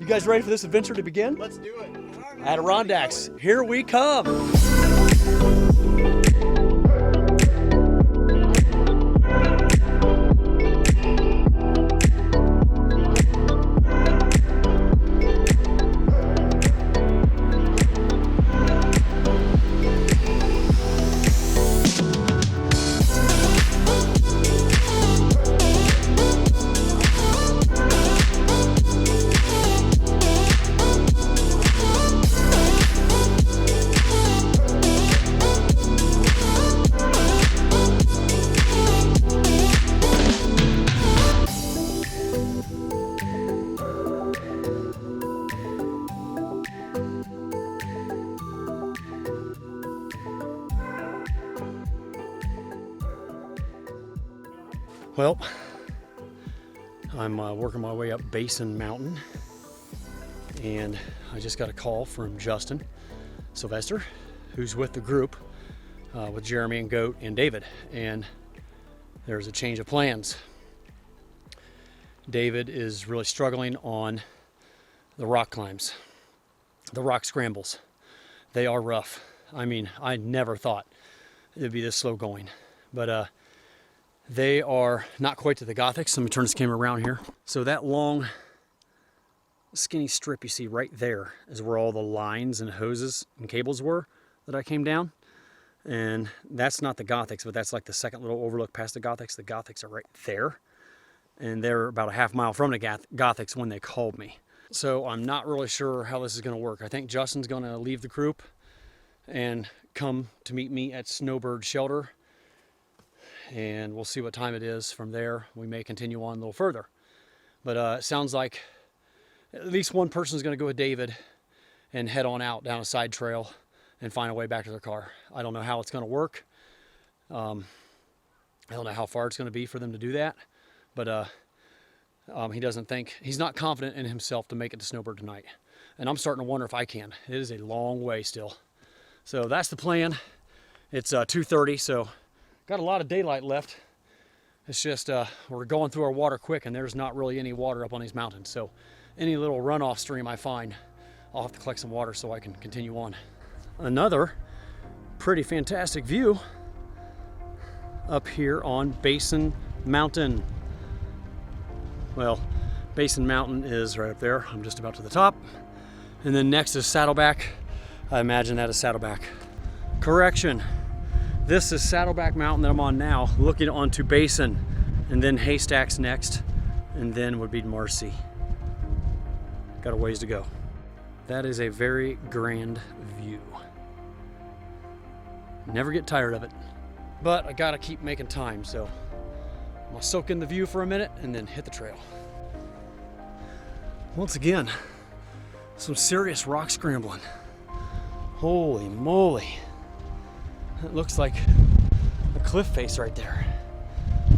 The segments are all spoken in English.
guys ready for this adventure to begin? Let's do it. Adirondacks, here we come. Well, I'm working my way up Basin Mountain, and I just got a call from Justin Sylvester, who's with the group, with Jeremy and Goat and David, and there's a change of plans. David is really struggling on the rock climbs, the rock scrambles. They are rough. I mean, I never thought it'd be this slow going, but they are not quite to the Gothics. Let me turn this camera around here. So that long, skinny strip you see right there is where all the lines and hoses and cables were that I came down. And that's not the Gothics, but that's like the second little overlook past the Gothics. The Gothics are right there. And they're about a half mile from the Gothics when they called me. So I'm not really sure how this is gonna work. I think Justin's gonna leave the group and come to meet me at Snowbird Shelter. And we'll see what time it is. From there, we may continue on a little further. But it sounds like at least one person is going to go with David and head on out down a side trail and find a way back to their car. I don't know how it's going to work. I don't know how far it's going to be for them to do that. But he's not confident in himself to make it to Snowbird tonight. And I'm starting to wonder if I can. It is a long way still. So that's the plan. It's 2:30, so got a lot of daylight left. It's just we're going through our water quick, and there's not really any water up on these mountains. So any little runoff stream I find, I'll have to collect some water so I can continue on. Another pretty fantastic view up here on Basin Mountain. Well, Basin Mountain is right up there. I'm just about to the top. And then next is Saddleback. I imagine that is Saddleback. Correction. This is Saddleback Mountain that I'm on now, looking onto Basin, and then Haystack's next, and then would be Marcy. Got a ways to go. That is a very grand view. Never get tired of it, but I gotta keep making time, so I'm gonna soak in the view for a minute and then hit the trail. Once again, some serious rock scrambling. Holy moly. It looks like a cliff face right there.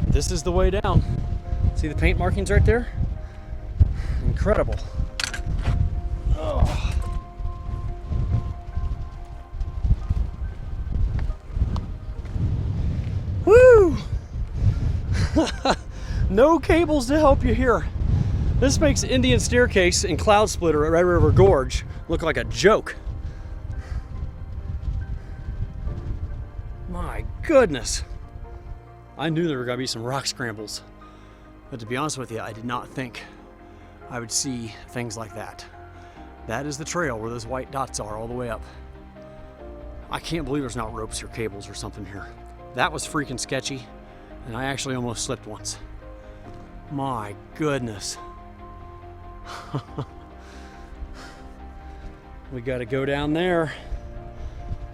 This is the way down. See the paint markings right there? Incredible. Oh. Woo! No cables to help you here. This makes Indian Staircase and Cloud Splitter at Red River Gorge look like a joke. My goodness. I knew there were going to be some rock scrambles, but to be honest with you, I did not think I would see things like that. That is the trail where those white dots are all the way up. I can't believe there's not ropes or cables or something here. That was freaking sketchy, and I actually almost slipped once. My goodness. We got to go down there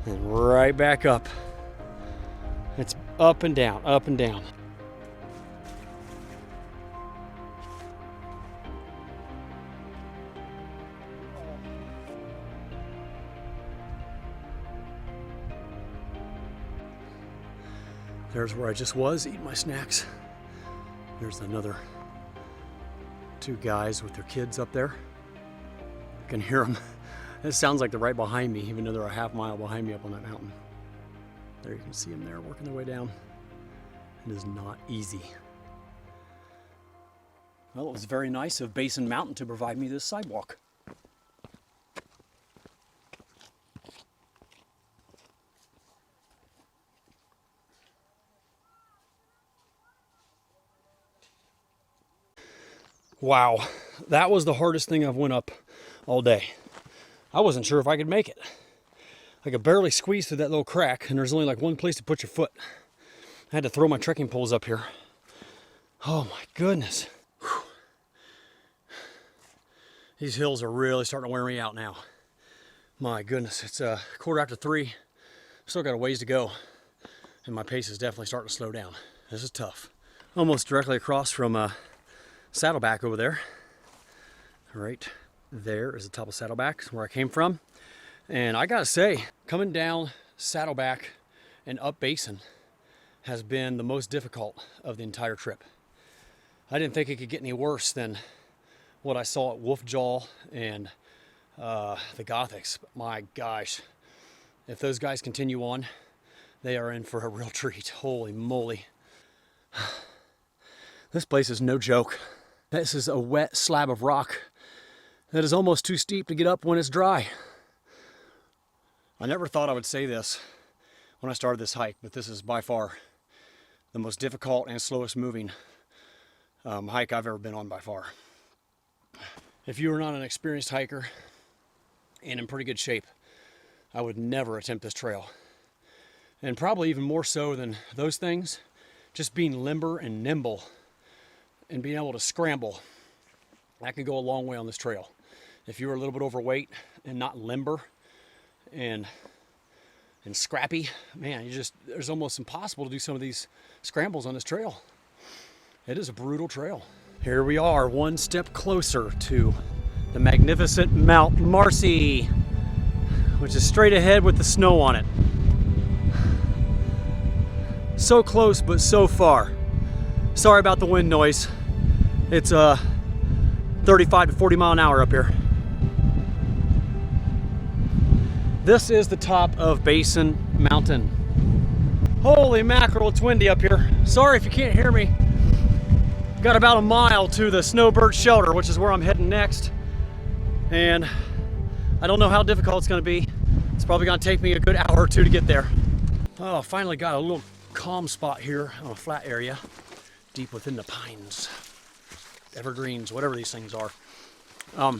and right back up. It's up and down, up and down. There's where I just was eating my snacks. There's another two guys with their kids up there. I can hear them. It sounds like they're right behind me, even though they're a half mile behind me up on that mountain. There you can see them there working their way down. It is not easy. Well, it was very nice of Basin Mountain to provide me this sidewalk. Wow, that was the hardest thing I've went up all day. I wasn't sure if I could make it. I could barely squeeze through that little crack, and there's only like one place to put your foot. I had to throw my trekking poles up here. Oh my goodness. Whew. These hills are really starting to wear me out now. My goodness, it's 3:15. Still got a ways to go, and my pace is definitely starting to slow down. This is tough. Almost directly across from Saddleback over there. Right there is the top of Saddleback, where I came from. And I gotta say, coming down Saddleback and up Basin has been the most difficult of the entire trip. I didn't think it could get any worse than what I saw at Wolf Jaw and the Gothics. But my gosh, if those guys continue on, they are in for a real treat. Holy moly. This place is no joke. This is a wet slab of rock that is almost too steep to get up when it's dry. I never thought I would say this when I started this hike, but this is by far the most difficult and slowest moving hike I've ever been on by far. If you are not an experienced hiker and in pretty good shape, I would never attempt this trail. And probably even more so than those things, just being limber and nimble and being able to scramble, that can go a long way on this trail. If you're a little bit overweight and not limber and scrappy, man, there's almost impossible to do some of these scrambles on this trail. It is a brutal trail. Here we are, one step closer to the magnificent Mount Marcy, which is straight ahead with the snow on it. So close, but so far. Sorry about the wind noise. It's 35 to 40 mile an hour up here. This is the top of Basin Mountain. Holy mackerel, it's windy up here. Sorry if you can't hear me. Got about a mile to the snowbird shelter, which is where I'm heading next. And I don't know how difficult it's gonna be. It's probably gonna take me a good hour or two to get there. Oh, finally got a little calm spot here on a flat area, deep within the pines, evergreens, whatever these things are. I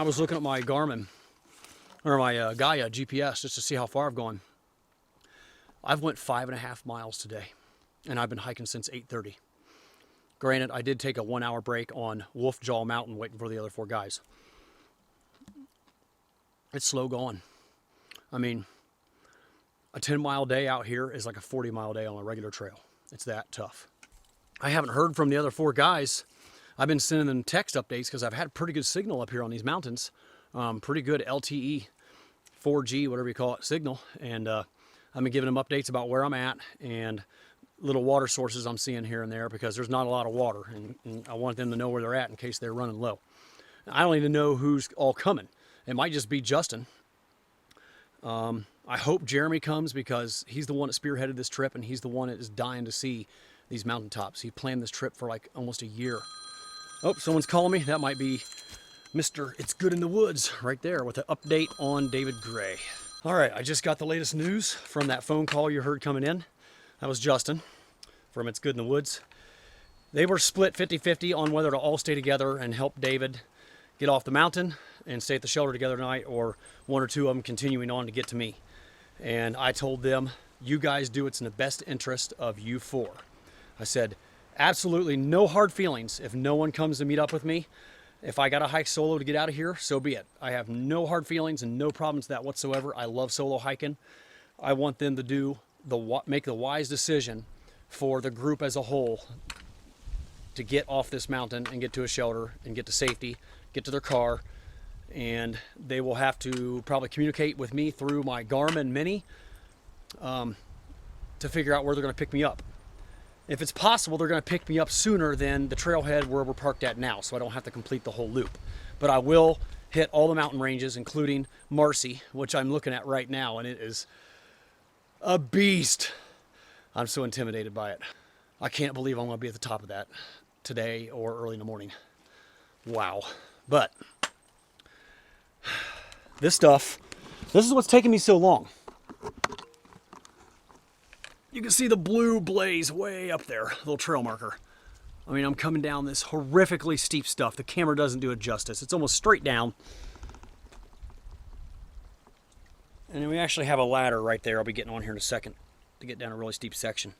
was looking at my Garmin, or my Gaia GPS, just to see how far I've gone. I've went 5.5 miles today, and I've been hiking since 8:30. Granted, I did take a 1 hour break on Wolf Jaw Mountain waiting for the other 4 guys. It's slow going. I mean, a 10-mile day out here is like a 40-mile day on a regular trail. It's that tough. I haven't heard from the other 4 guys. I've been sending them text updates because I've had pretty good signal up here on these mountains. Pretty good LTE, 4G, whatever you call it, signal. And I've been giving them updates about where I'm at and little water sources I'm seeing here and there, because there's not a lot of water. And I want them to know where they're at in case they're running low. I don't even know who's all coming. It might just be Justin. I hope Jeremy comes, because he's the one that spearheaded this trip, and he's the one that is dying to see these mountaintops. He planned this trip for like almost a year. Oh, someone's calling me. That might be Mr. It's Good in the Woods right there with an update on David Gray. All right, I just got the latest news from that phone call you heard coming in. That was Justin from It's Good in the Woods. They were split 50-50 on whether to all stay together and help David get off the mountain and stay at the shelter together tonight, or one or two of them continuing on to get to me. And I told them, you guys do what's in the best interest of you 4. I said, absolutely no hard feelings if no one comes to meet up with me. If I got to hike solo to get out of here, so be it. I have no hard feelings and no problems with that whatsoever. I love solo hiking. I want them to make the wise decision for the group as a whole to get off this mountain and get to a shelter and get to safety, get to their car. And they will have to probably communicate with me through my Garmin Mini to figure out where they're going to pick me up. If it's possible, they're going to pick me up sooner than the trailhead where we're parked at now, so I don't have to complete the whole loop. But I will hit all the mountain ranges, including Marcy, which I'm looking at right now, and it is a beast. I'm so intimidated by it. I can't believe I'm going to be at the top of that today or early in the morning. Wow. But this is what's taking me so long. You can see the blue blaze way up there, little trail marker. I mean, I'm coming down this horrifically steep stuff. The camera doesn't do it justice. It's almost straight down. And then we actually have a ladder right there. I'll be getting on here in a second to get down a really steep section.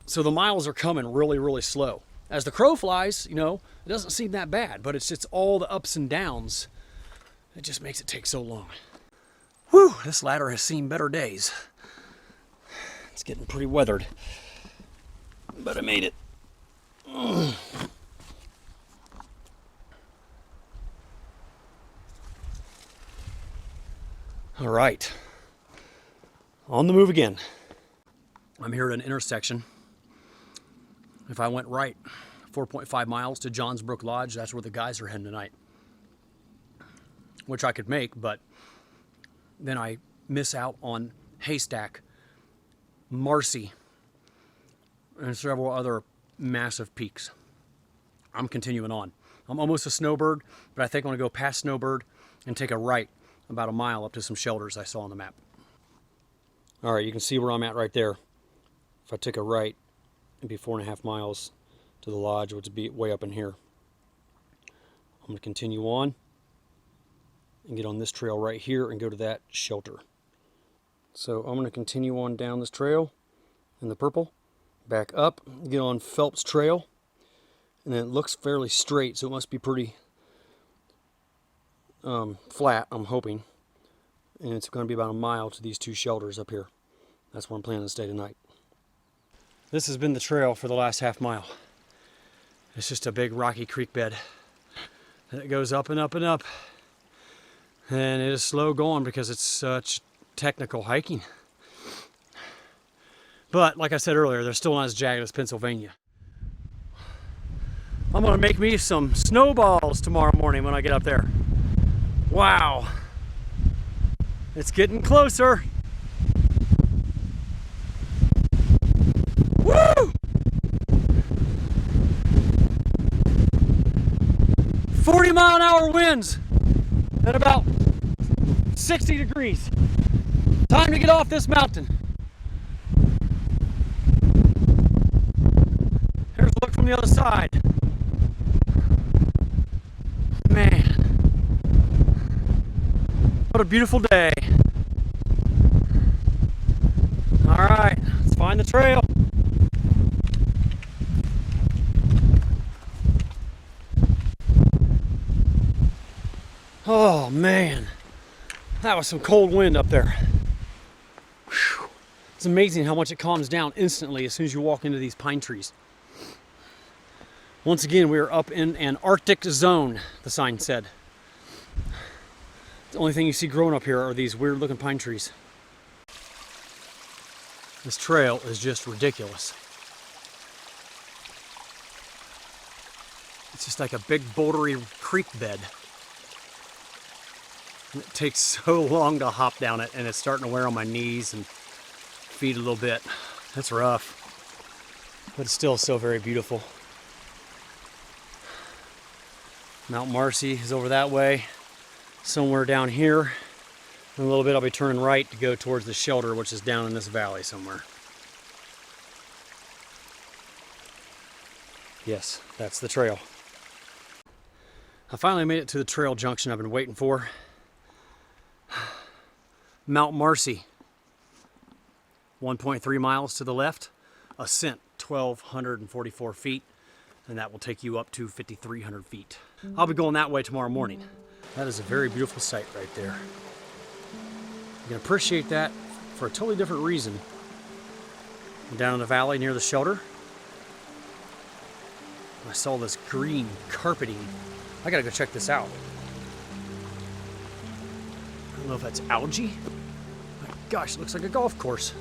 So the miles are coming really, really slow. As the crow flies, you know, it doesn't seem that bad, but it's all the ups and downs. It just makes it take so long. Whew, this ladder has seen better days. It's getting pretty weathered, but I made it. All right, on the move again. I'm here at an intersection. If I went right 4.5 miles to Johnsbrook Lodge, that's where the guys are heading tonight, which I could make, but then I miss out on Haystack, Marcy, and several other massive peaks. I'm continuing on. I'm almost a Snowbird, but I think I'm gonna go past Snowbird and take a right about a mile up to some shelters I saw on the map. All right, you can see where I'm at right there. If I took a right, it'd be 4.5 miles to the lodge, which would be way up in here. I'm gonna continue on and get on this trail right here and go to that shelter. So I'm gonna continue on down this trail in the purple, back up, get on Phelps Trail, and then it looks fairly straight, so it must be pretty flat, I'm hoping. And it's going to be about a mile to these two shelters up here. That's where I'm planning to stay tonight. This has been the trail for the last half mile. It's just a big rocky creek bed. And it goes up and up and up. And it is slow going because it's such technical hiking. But like I said earlier, they're still not as jagged as Pennsylvania. I'm gonna make me some snowballs tomorrow morning when I get up there. Wow, it's getting closer. Woo! 40-mile-an-hour winds at about 60 degrees. Time to get off this mountain. Here's a look from the other side. Man, what a beautiful day. All right, let's find the trail. Oh man, that was some cold wind up there. Whew. It's amazing how much it calms down instantly as soon as you walk into these pine trees. Once again, we are up in an Arctic zone, the sign said. The only thing you see growing up here are these weird looking pine trees. This trail is just ridiculous. It's just like a big bouldery creek bed. And it takes so long to hop down it, and it's starting to wear on my knees and feet a little bit. That's rough, but it's still so very beautiful. Mount Marcy is over that way, somewhere down here. In a little bit I'll be turning right to go towards the shelter, which is down in this valley somewhere. Yes, that's the trail. I finally made it to the trail junction I've been waiting for. Mount Marcy, 1.3 miles to the left, ascent 1,244 feet, and that will take you up to 5,300 feet. I'll be going that way tomorrow morning. That is a very beautiful sight right there. You can appreciate that for a totally different reason. Down in the valley near the shelter, I saw this green carpeting. I gotta go check this out. I don't know if that's algae. My gosh, it looks like a golf course.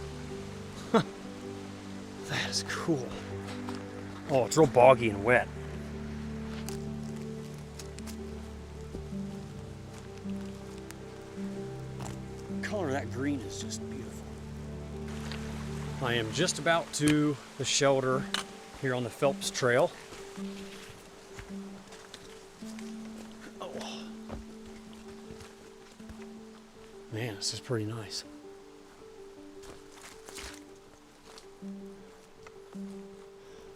That is cool. Oh, it's real boggy and wet. The color of that green is just beautiful. I am just about to the shelter here on the Phelps Trail. Oh. Man, this is pretty nice.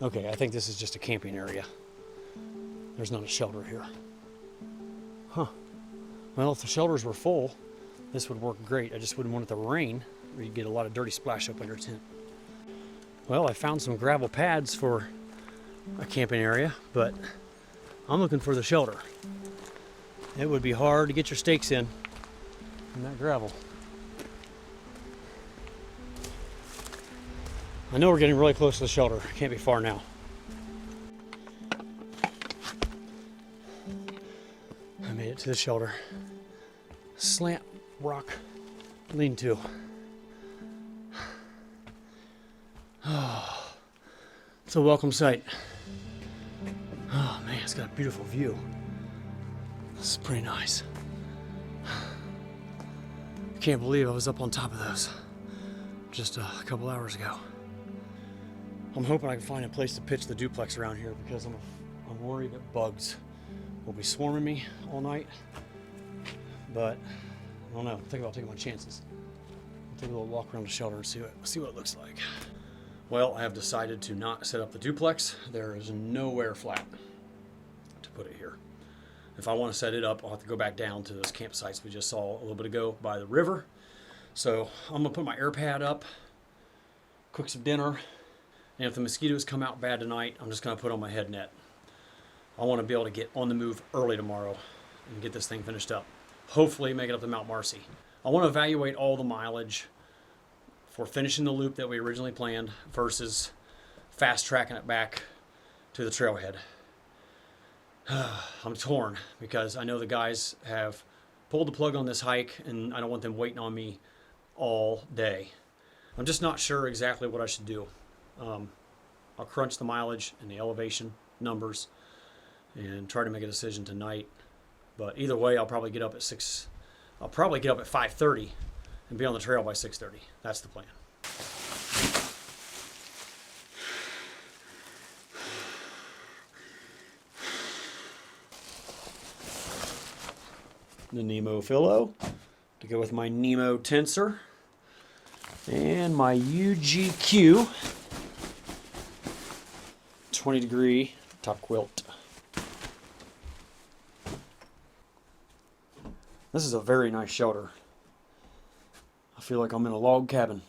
Okay, I think this is just a camping area. There's not a shelter here. Huh. Well, if the shelters were full, this would work great. I just wouldn't want it to rain, or you'd get a lot of dirty splash up on your tent. Well, I found some gravel pads for a camping area, but I'm looking for the shelter. It would be hard to get your stakes in that gravel. I know we're getting really close to the shelter. Can't be far now. I made it to the shelter. Slant rock lean-to. Oh, it's a welcome sight. Oh man, it's got a beautiful view. This is pretty nice. I can't believe I was up on top of those just a couple hours ago. I'm hoping I can find a place to pitch the duplex around here because I'm worried that bugs will be swarming me all night. But I don't know. I'm thinking about taking my chances. I'll take a little walk around the shelter and see what it looks like. Well, I have decided to not set up the duplex. There is nowhere flat to put it here. If I want to set it up, I'll have to go back down to those campsites we just saw a little bit ago by the river. So I'm gonna put my air pad up, cook some dinner, and if the mosquitoes come out bad tonight, I'm just gonna put on my head net. I want to be able to get on the move early tomorrow and get this thing finished up. Hopefully make it up to Mount Marcy. I want to evaluate all the mileage for finishing the loop that we originally planned versus fast tracking it back to the trailhead. I'm torn because I know the guys have pulled the plug on this hike and I don't want them waiting on me all day. I'm just not sure exactly what I should do. I'll crunch the mileage and the elevation numbers and try to make a decision tonight. But either way, I'll probably get up at 6. I'll probably get up at 5:30 and be on the trail by 6:30. That's the plan. The Nemo Philo to go with my Nemo tensor and my UGQ 20-degree top quilt. This is a very nice shelter. I feel like I'm in a log cabin.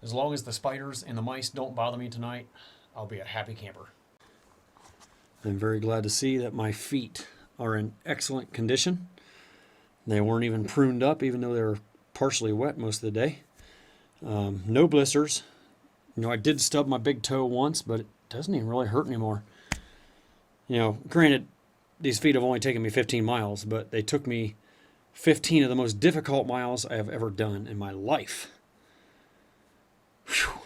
As long as the spiders and the mice don't bother me tonight, I'll be a happy camper. I'm very glad to see that my feet are in excellent condition. They weren't even pruned up, even though they were partially wet most of the day. No blisters. You know, I did stub my big toe once, but it doesn't even really hurt anymore. You know, granted, these feet have only taken me 15 miles, but they took me 15 of the most difficult miles I have ever done in my life. Whew.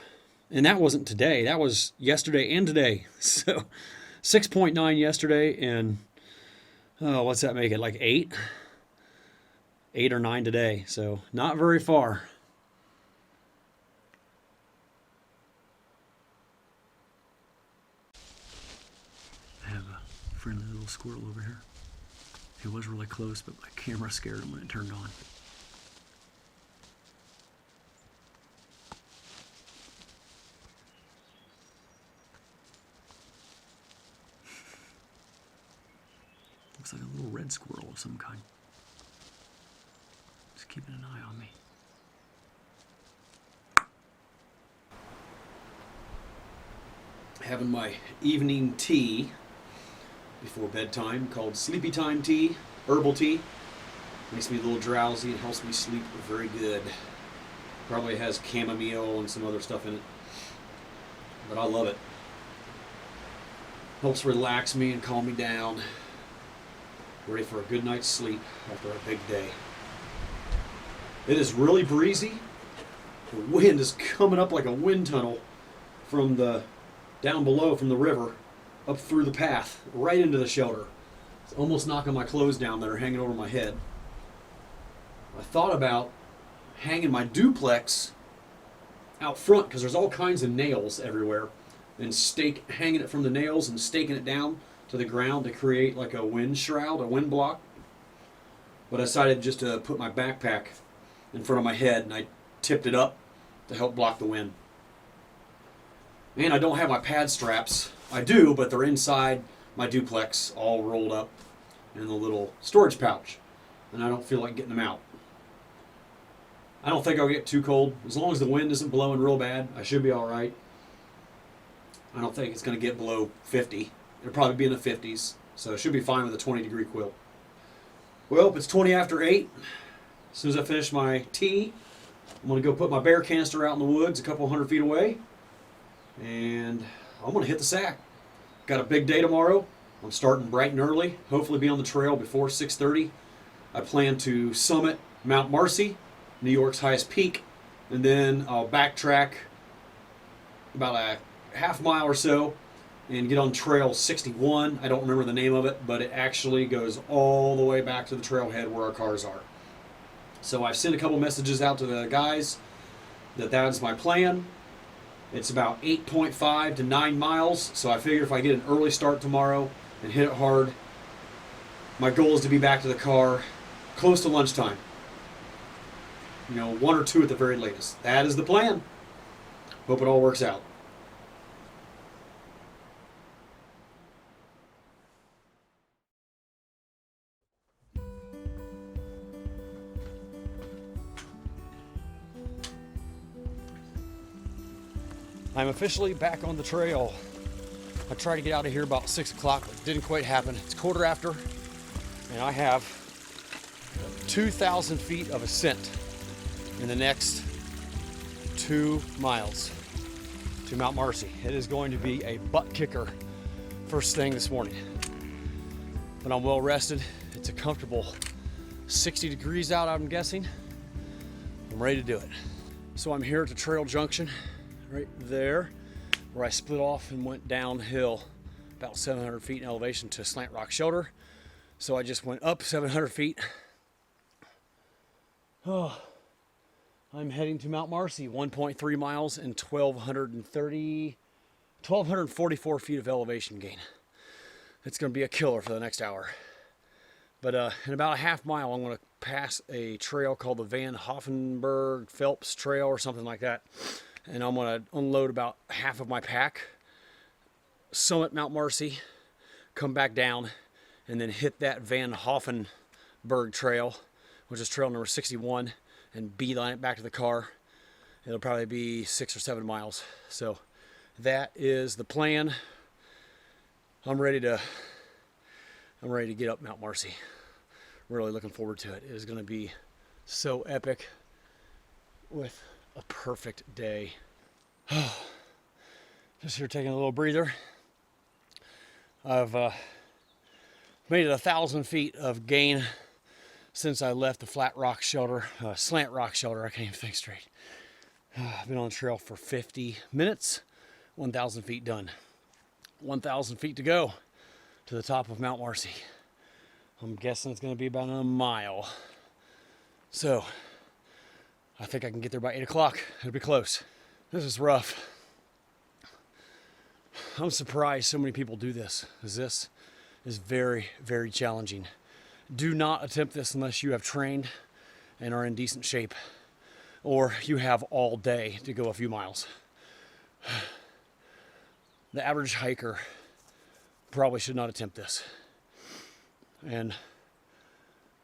And that wasn't today. That was yesterday and today. So 6.9 yesterday and, what's that make it, like 8? 8 or 9 today. So not very far. I have a friendly little squirrel over here. He was really close, but my camera scared him when it turned on. Looks like a little red squirrel of some kind. Just keeping an eye on me. Having my evening tea before bedtime called Sleepy Time Tea, herbal tea. Makes me a little drowsy and helps me sleep very good. Probably has chamomile and some other stuff in it, but I love it. Helps relax me and calm me down. Ready for a good night's sleep after a big day. It is really breezy. The wind is coming up like a wind tunnel from the down below from the river up through the path right into the shelter. It's almost knocking my clothes down that are hanging over my head. I thought about hanging my duplex out front because there's all kinds of nails everywhere, and hanging it from the nails and staking it down to the ground to create like a wind shroud, a wind block. But I decided just to put my backpack in front of my head and I tipped it up to help block the wind. And I don't have my pad straps. I do, but they're inside my duplex, all rolled up in the little storage pouch. And I don't feel like getting them out. I don't think I'll get too cold. As long as the wind isn't blowing real bad, I should be all right. I don't think it's going to get below 50. It'll probably be in the 50s, so it should be fine with a 20-degree quilt. Well, it's 20 after 8. As soon as I finish my tea, I'm going to go put my bear canister out in the woods a couple hundred feet away, and I'm going to hit the sack. Got a big day tomorrow. I'm starting bright and early, hopefully be on the trail before 6:30. I plan to summit Mount Marcy, New York's highest peak, and then I'll backtrack about a half mile or so and get on trail 61. I don't remember the name of it, but it actually goes all the way back to the trailhead where our cars are. So I've sent a couple messages out to the guys that is my plan. It's about 8.5 to 9 miles, so I figure if I get an early start tomorrow and hit it hard, my goal is to be back to the car close to lunchtime. 1 or 2 at the very latest. That is the plan. Hope it all works out. I'm officially back on the trail. I tried to get out of here about 6 o'clock, but it didn't quite happen. It's quarter after, and I have 2,000 feet of ascent in the next 2 miles to Mount Marcy. It is going to be a butt kicker first thing this morning. But I'm well rested. It's a comfortable 60 degrees out, I'm guessing. I'm ready to do it. So I'm here at the trail junction right there where I split off and went downhill about 700 feet in elevation to Slant Rock Shelter. So I just went up 700 feet. Oh, I'm heading to Mount Marcy, 1.3 miles and 1,244 feet of elevation gain. It's going to be a killer for the next hour. But in about a half mile, I'm going to pass a trail called the Van Hoffenberg Phelps Trail or something like that. And I'm going to unload about half of my pack, summit Mount Marcy, come back down, and then hit that Van Hoffenberg Trail, which is trail number 61, and beeline it back to the car. It'll probably be 6 or 7 miles. So that is the plan. I'm ready to get up Mount Marcy. Really looking forward to it. It is going to be so epic with a perfect day. Just here taking a little breather. I've made it 1,000 feet of gain since I left the Slant Rock Shelter. I can't even think straight. I've been on the trail for 50 minutes. 1,000 feet done. 1,000 feet to go to the top of Mount Marcy. I'm guessing it's going to be about a mile. So I think I can get there by 8 o'clock. It'll be close. This is rough. I'm surprised so many people do this, because this is very, very challenging. Do not attempt this unless you have trained and are in decent shape, or you have all day to go a few miles. The average hiker probably should not attempt this. And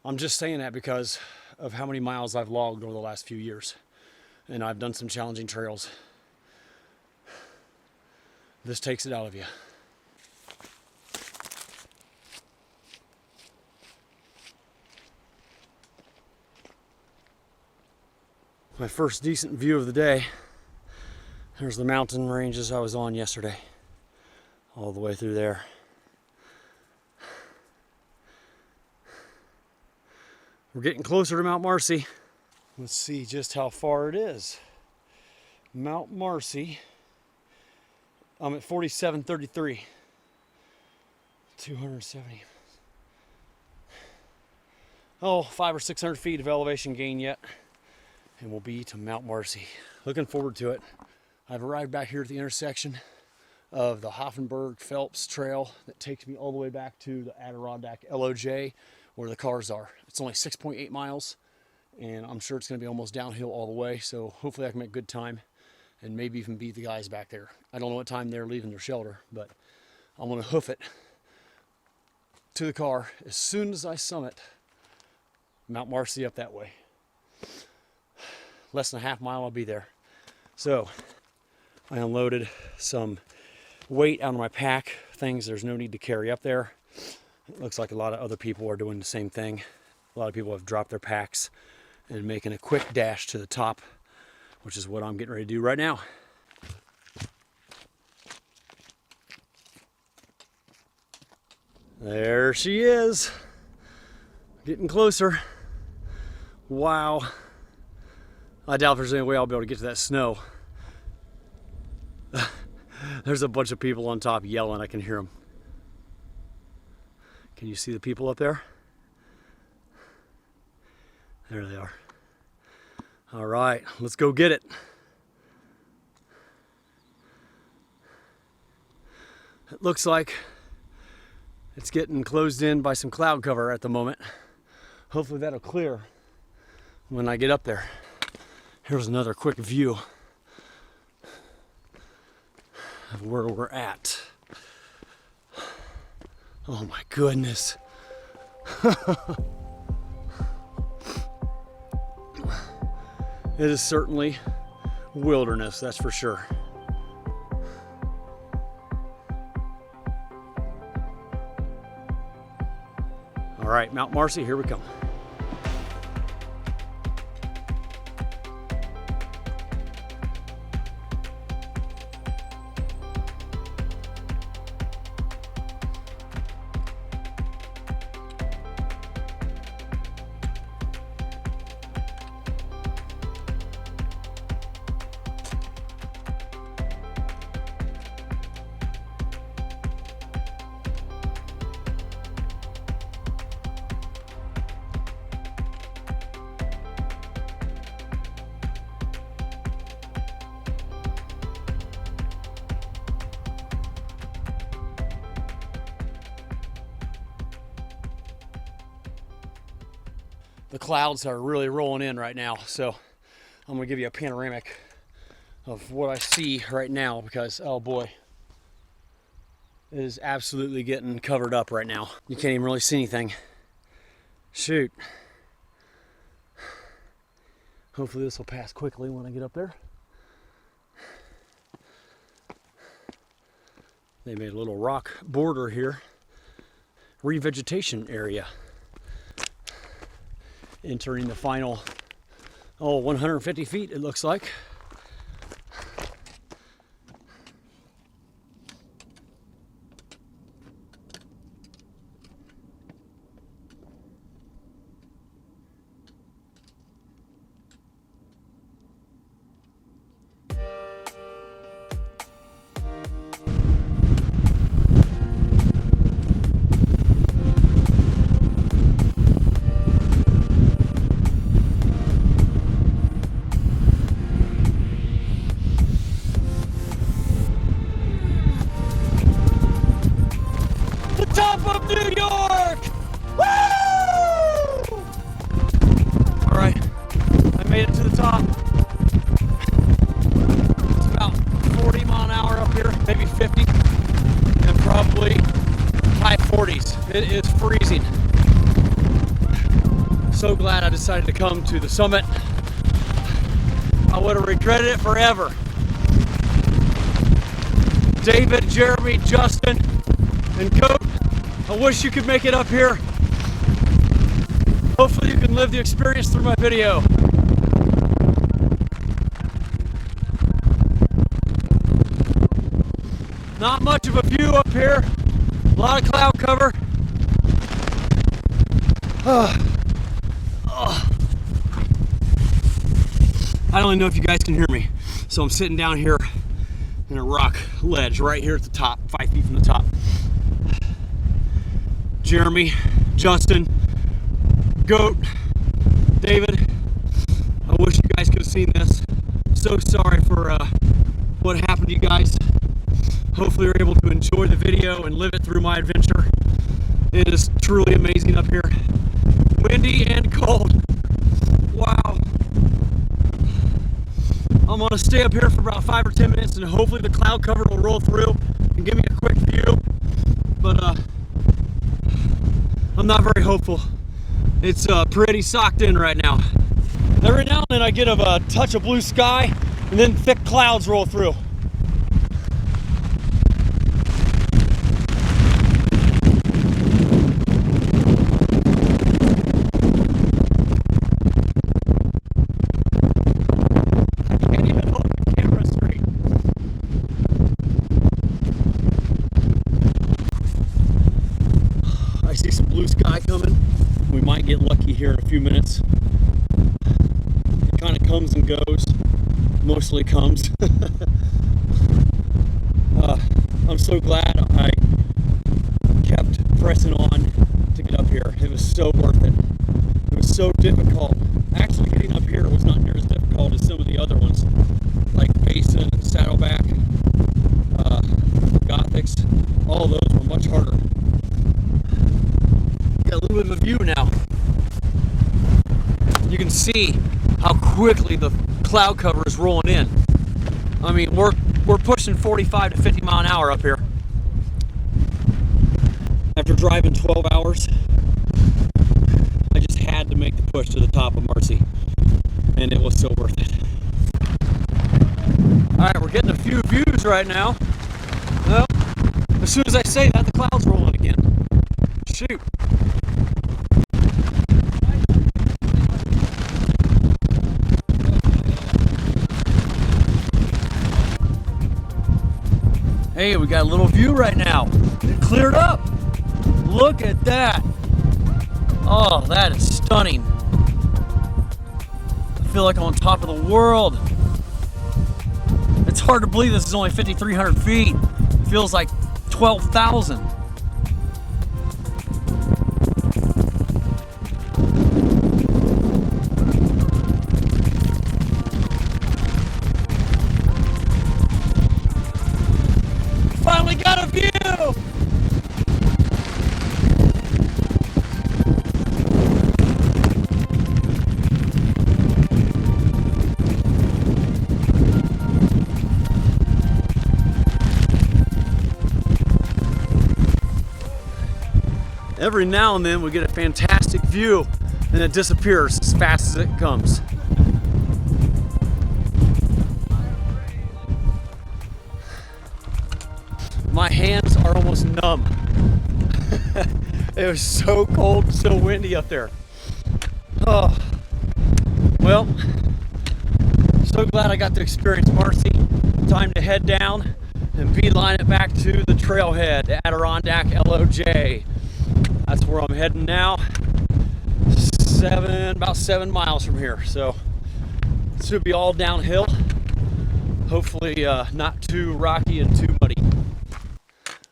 I'm just saying that because of how many miles I've logged over the last few years. And I've done some challenging trails. This takes it out of you. My first decent view of the day. There's the mountain ranges I was on yesterday. All the way through there. We're getting closer to Mount Marcy. Let's see just how far it is. Mount Marcy. I'm at 4733. 270. Oh, 500 or 600 feet of elevation gain yet. And we'll be to Mount Marcy. Looking forward to it. I've arrived back here at the intersection of the Hoffenberg Phelps Trail that takes me all the way back to the Adirondack LOJ where the cars are. It's only 6.8 miles and I'm sure it's going to be almost downhill all the way, so hopefully I can make good time and maybe even beat the guys back there. I don't know what time they're leaving their shelter, but I'm gonna hoof it to the car as soon as I summit Mount Marcy up that way. Less than a half mile, I'll be there. So I unloaded some weight out of my pack, things there's no need to carry up there. It looks like a lot of other people are doing the same thing. A lot of people have dropped their packs and making a quick dash to the top, which is what I'm getting ready to do right now. There she is, getting closer. Wow. I doubt there's any way I'll be able to get to that snow. There's a bunch of people on top yelling. I can hear them. Can you see the people up there? There they are. All right, let's go get it. It looks like it's getting closed in by some cloud cover at the moment. Hopefully that'll clear when I get up there. Here's another quick view of where we're at. Oh my goodness. It is certainly wilderness, that's for sure. All right, Mount Marcy, here we come. The clouds are really rolling in right now, so I'm gonna give you a panoramic of what I see right now because, oh boy, it is absolutely getting covered up right now. You can't even really see anything. Shoot. Hopefully this will pass quickly when I get up there. They made a little rock border here, revegetation area. Entering the final, 150 feet it looks like. It is freezing. So glad I decided to come to the summit. I would have regretted it forever. David, Jeremy, Justin, and Goat, I wish you could make it up here. Hopefully you can live the experience through my video. Not much of a view up here. A lot of cloud cover. I don't even know if you guys can hear me. So I'm sitting down here in a rock ledge right here at the top, 5 feet from the top. Jeremy, Justin, Goat, David, I wish you guys could have seen this. So sorry for what happened to you guys. Hopefully you're able to enjoy the video and live it through my adventure. It is truly amazing up here. Windy and cold. Wow. I'm gonna stay up here for about 5 or 10 minutes and hopefully the cloud cover will roll through and give me a quick view. But I'm not very hopeful. It's pretty socked in right now. Every now and then I get a touch of blue sky and then thick clouds roll through. I see some blue sky coming. We might get lucky here in a few minutes. It kind of comes and goes. Mostly comes. I'm so glad I kept pressing on to get up here. It was so worth it. It was so difficult. Actually, getting up here was not near as difficult as some of the other ones, like Basin, Saddleback, Gothics. All of those were much harder. Got a little bit of a view now. You can see how quickly the cloud cover is rolling in. I mean, we're pushing 45 to 50 mile an hour up here. After driving 12 hours, I just had to make the push to the top of Marcy, and it was so worth it. All right, we're getting a few views right now. Well, as soon as I say that, the clouds roll in again. Shoot. Hey, we got a little view right now. It cleared up. Look at that. Oh, that is stunning. I feel like I'm on top of the world. It's hard to believe this is only 5,300 feet. It feels like 12,000. Finally got a view! Every now and then we get a fantastic view and it disappears as fast as it comes. My hands are almost numb. It was so cold and so windy up there. Oh, well, so glad I got to experience Marcy. Time to head down and beeline it back to the trailhead, Adirondack LOJ. That's where I'm heading now. About 7 miles from here. So this should be all downhill. Hopefully not too rocky and too muddy.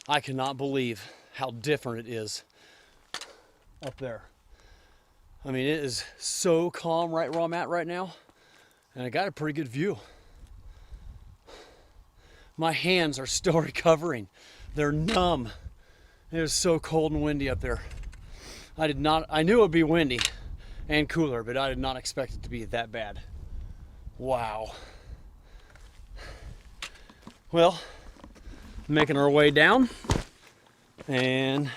I cannot believe how different it is up there. I mean, it is so calm right where I'm at right now, and I got a pretty good view. My hands are still recovering. They're numb. It was so cold and windy up there. I knew it would be windy and cooler, but I did not expect it to be that bad. Wow. Well, making our way down, and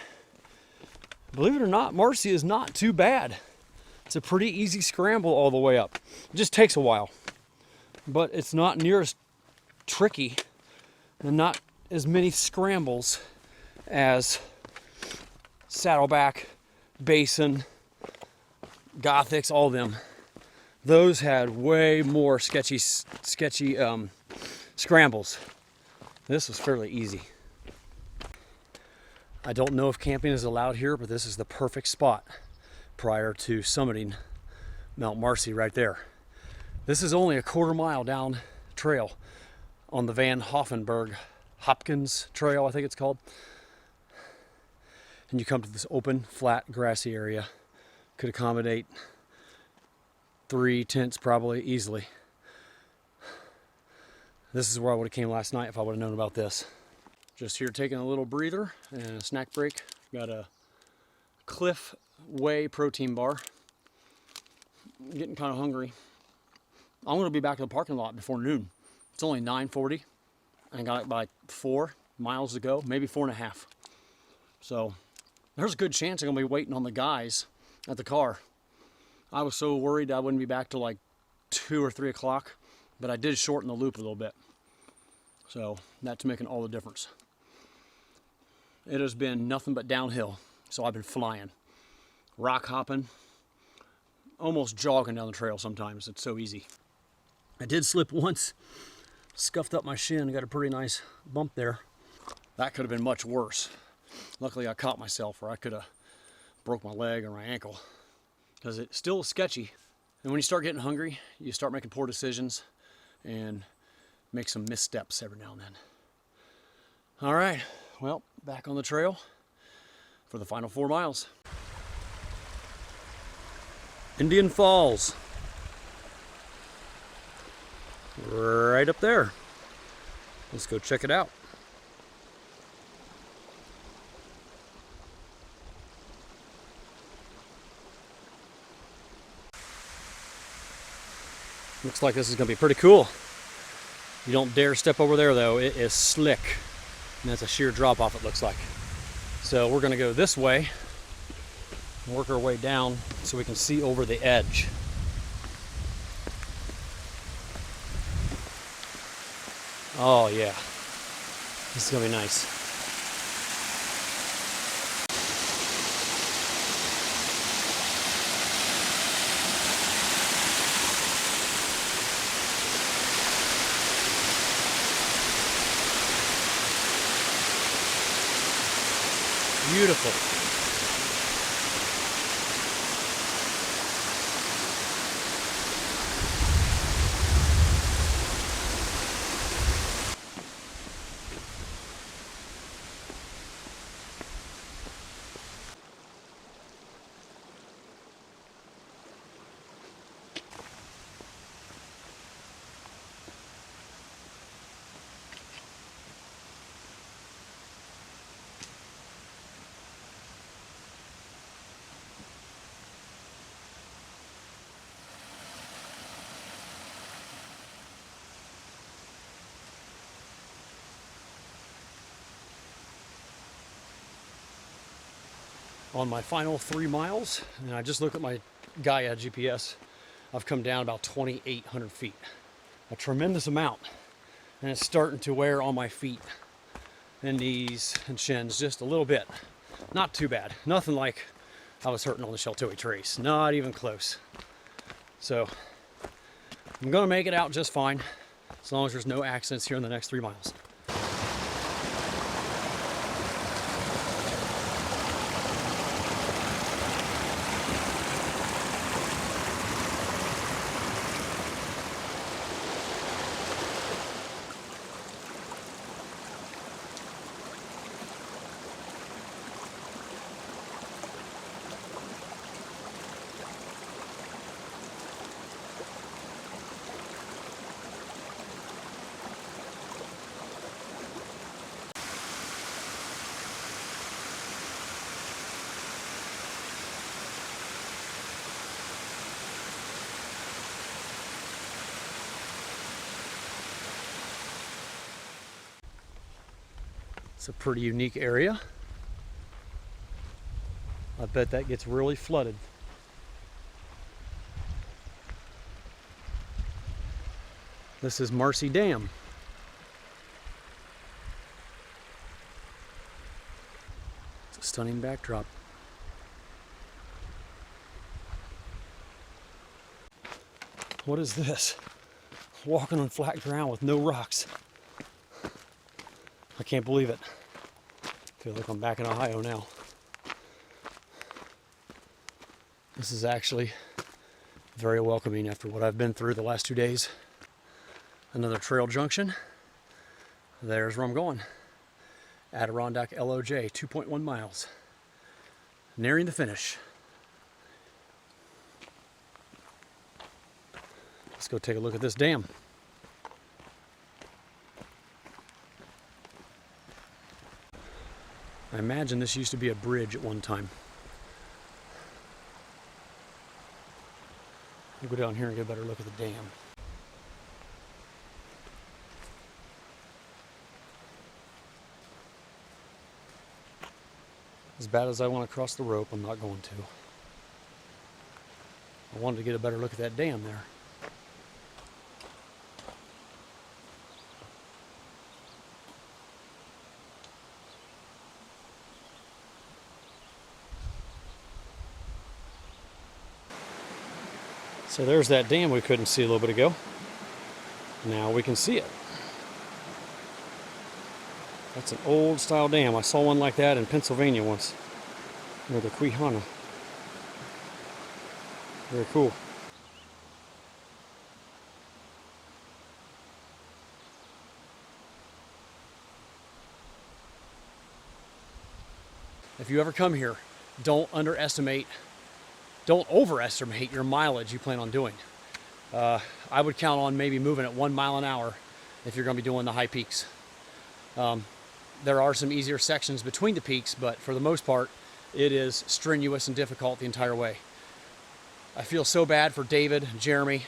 believe it or not, Marcy is not too bad. It's a pretty easy scramble all the way up. It just takes a while, but it's not near as tricky and not as many scrambles as Saddleback, Basin, Gothics, all of them. Those had way more sketchy scrambles. This was fairly easy. I don't know if camping is allowed here, but this is the perfect spot prior to summiting Mount Marcy right there. This is only a quarter mile down trail on the Van Hoffenberg Hopkins Trail, I think it's called. And you come to this open, flat, grassy area. Could accommodate 3 tents probably easily. This is where I would have came last night if I would have known about this. Just here taking a little breather and a snack break. Got a Cliff Whey protein bar. I'm getting kind of hungry. I'm going to be back in the parking lot before noon. It's only 9:40. I got like 4 miles to go, maybe 4.5. So there's a good chance I'm going to be waiting on the guys at the car. I was so worried I wouldn't be back till like 2 or 3 o'clock, but I did shorten the loop a little bit. So that's making all the difference. It has been nothing but downhill, so I've been flying, rock hopping, almost jogging down the trail sometimes. It's so easy. I did slip once, scuffed up my shin, got a pretty nice bump there. That could have been much worse. Luckily I caught myself, or I could have broke my leg or my ankle, because it's still sketchy. And when you start getting hungry, you start making poor decisions and make some missteps every now and then. All right, well, back on the trail for the final 4 miles. Indian Falls. Right up there. Let's go check it out. Looks like this is going to be pretty cool. You don't dare step over there though, it is slick. And that's a sheer drop off it looks like. So we're going to go this way and work our way down so we can see over the edge. Oh yeah, this is going to be nice. Beautiful. On my final 3 miles, and I just looked at my Gaia GPS, I've come down about 2,800 feet. A tremendous amount. And it's starting to wear on my feet and knees and shins just a little bit. Not too bad. Nothing like I was hurting on the Sheltowee Trace. Not even close. So I'm gonna make it out just fine, as long as there's no accidents here in the next 3 miles. It's a pretty unique area. I bet that gets really flooded. This is Marcy Dam. It's a stunning backdrop. What is this? Walking on flat ground with no rocks. I can't believe it. I feel like I'm back in Ohio now. This is actually very welcoming after what I've been through the last 2 days. Another trail junction. There's where I'm going. Adirondack LOJ, 2.1 miles. Nearing the finish. Let's go take a look at this dam. I imagine this used to be a bridge at one time. We'll go down here and get a better look at the dam. As bad as I want to cross the rope, I'm not going to. I wanted to get a better look at that dam there. So there's that dam we couldn't see a little bit ago. Now we can see it. That's an old style dam. I saw one like that in Pennsylvania once, near the Quihana. Very cool. If you ever come here, don't overestimate your mileage you plan on doing. I would count on maybe moving at 1 mile an hour if you're going to be doing the high peaks. There are some easier sections between the peaks, but for the most part, it is strenuous and difficult the entire way. I feel so bad for David, Jeremy,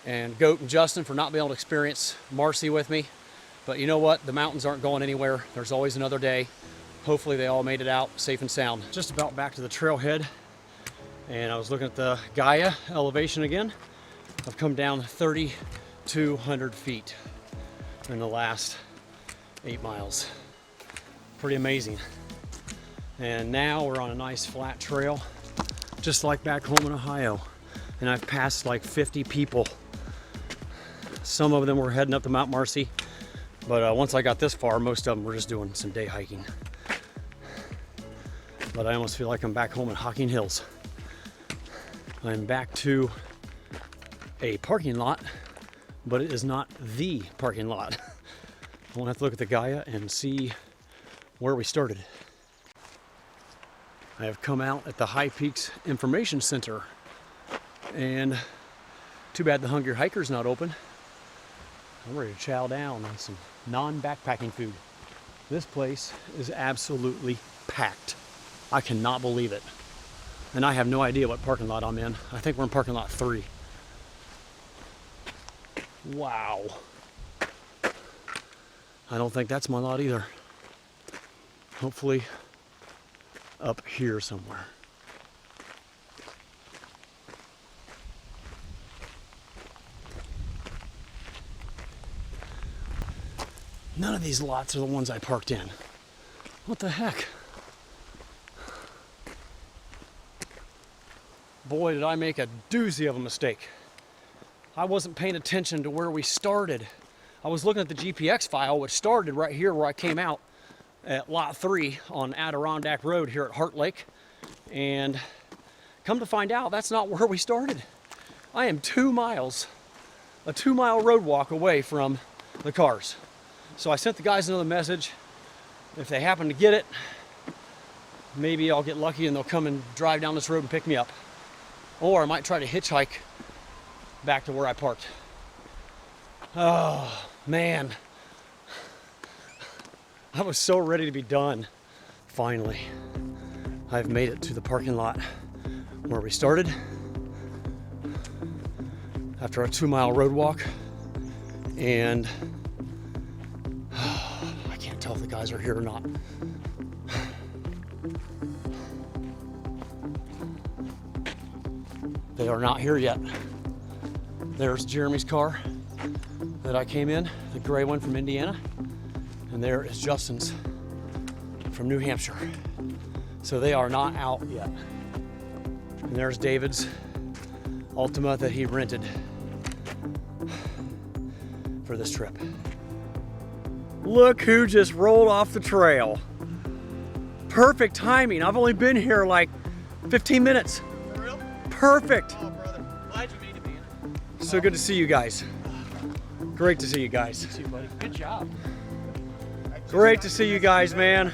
and Goat and Justin for not being able to experience Marcy with me. But you know what? The mountains aren't going anywhere. There's always another day. Hopefully they all made it out safe and sound. Just about back to the trailhead, and I was looking at the Gaia elevation again. I've come down 3,200 feet in the last 8 miles. Pretty amazing. And now we're on a nice flat trail, just like back home in Ohio. And I've passed like 50 people. Some of them were heading up to Mount Marcy, but once I got this far, most of them were just doing some day hiking. But I almost feel like I'm back home in Hocking Hills. I'm back to a parking lot, but it is not the parking lot. I want to have to look at the Gaia and see where we started. I have come out at the High Peaks Information Center, and too bad the Hungry Hiker's not open. I'm ready to chow down on some non-backpacking food. This place is absolutely packed. I cannot believe it. And I have no idea what parking lot I'm in. I think we're in parking lot 3. Wow. I don't think that's my lot either. Hopefully up here somewhere. None of these lots are the ones I parked in. What the heck? Boy, did I make a doozy of a mistake. I wasn't paying attention to where we started. I was looking at the GPX file, which started right here where I came out at lot 3 on Adirondack Road here at Heart Lake. And come to find out, that's not where we started. I am 2 miles, a 2-mile road walk away from the cars. So I sent the guys another message. If they happen to get it, maybe I'll get lucky and they'll come and drive down this road and pick me up. Or I might try to hitchhike back to where I parked. Oh, man. I was so ready to be done. Finally, I've made it to the parking lot where we started after a 2-mile road walk. And I can't tell if the guys are here or not. They are not here yet. There's Jeremy's car that I came in, the gray one from Indiana. And there is Justin's from New Hampshire. So they are not out yet. And there's David's Altima that he rented for this trip. Look who just rolled off the trail. Perfect timing. I've only been here like 15 minutes. For real? Perfect. Oh, brother. Glad you made it, man. So good to see you guys. Great to see you guys. You too, buddy. Good job. Great to see you guys, man.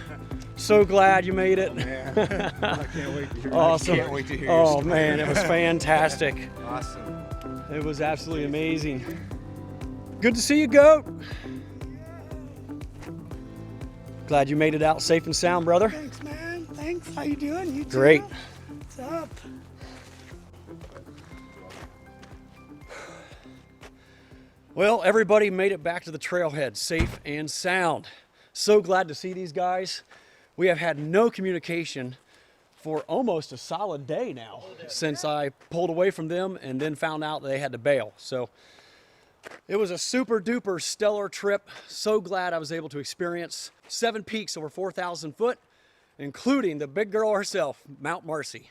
So glad you made it. Man, I can't wait to hear Awesome. I can't wait to hear your Oh story. man, it was fantastic. Awesome. It was absolutely amazing. Good to see you, Goat. Glad you made it out safe and sound, brother. Thanks, man. Thanks. How you doing? You too? Great. What's up? Well, everybody made it back to the trailhead safe and sound. So glad to see these guys. We have had no communication for almost a solid day now since I pulled away from them and then found out they had to bail. So it was a super duper stellar trip. So glad I was able to experience 7 peaks over 4,000 foot, including the big girl herself, Mount Marcy.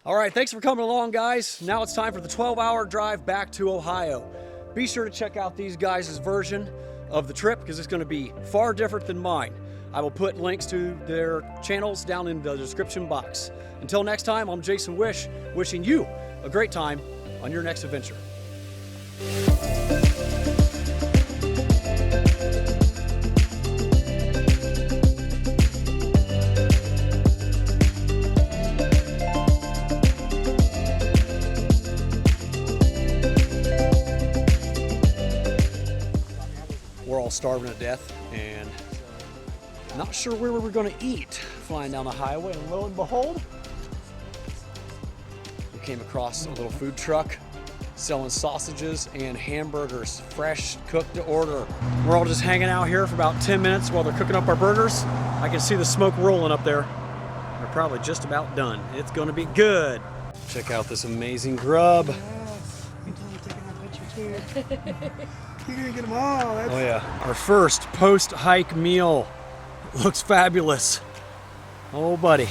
All right, thanks for coming along, guys. Now it's time for the 12-hour drive back to Ohio. Be sure to check out these guys' version of the trip because it's going to be far different than mine. I will put links to their channels down in the description box. Until next time, I'm Jason Wish, wishing you a great time on your next adventure. We're all starving to death and not sure where we were going to eat flying down the highway, and lo and behold, we came across a little food truck selling sausages and hamburgers, fresh cooked to order. We're all just hanging out here for about 10 minutes while they're cooking up our burgers. I can see the smoke rolling up there. They're probably just about done. It's going to be good. Check out this amazing grub. Yes. You can totally take that picture too. You're gonna get them all. That's Oh yeah, our first post-hike meal. Looks fabulous. Oh buddy.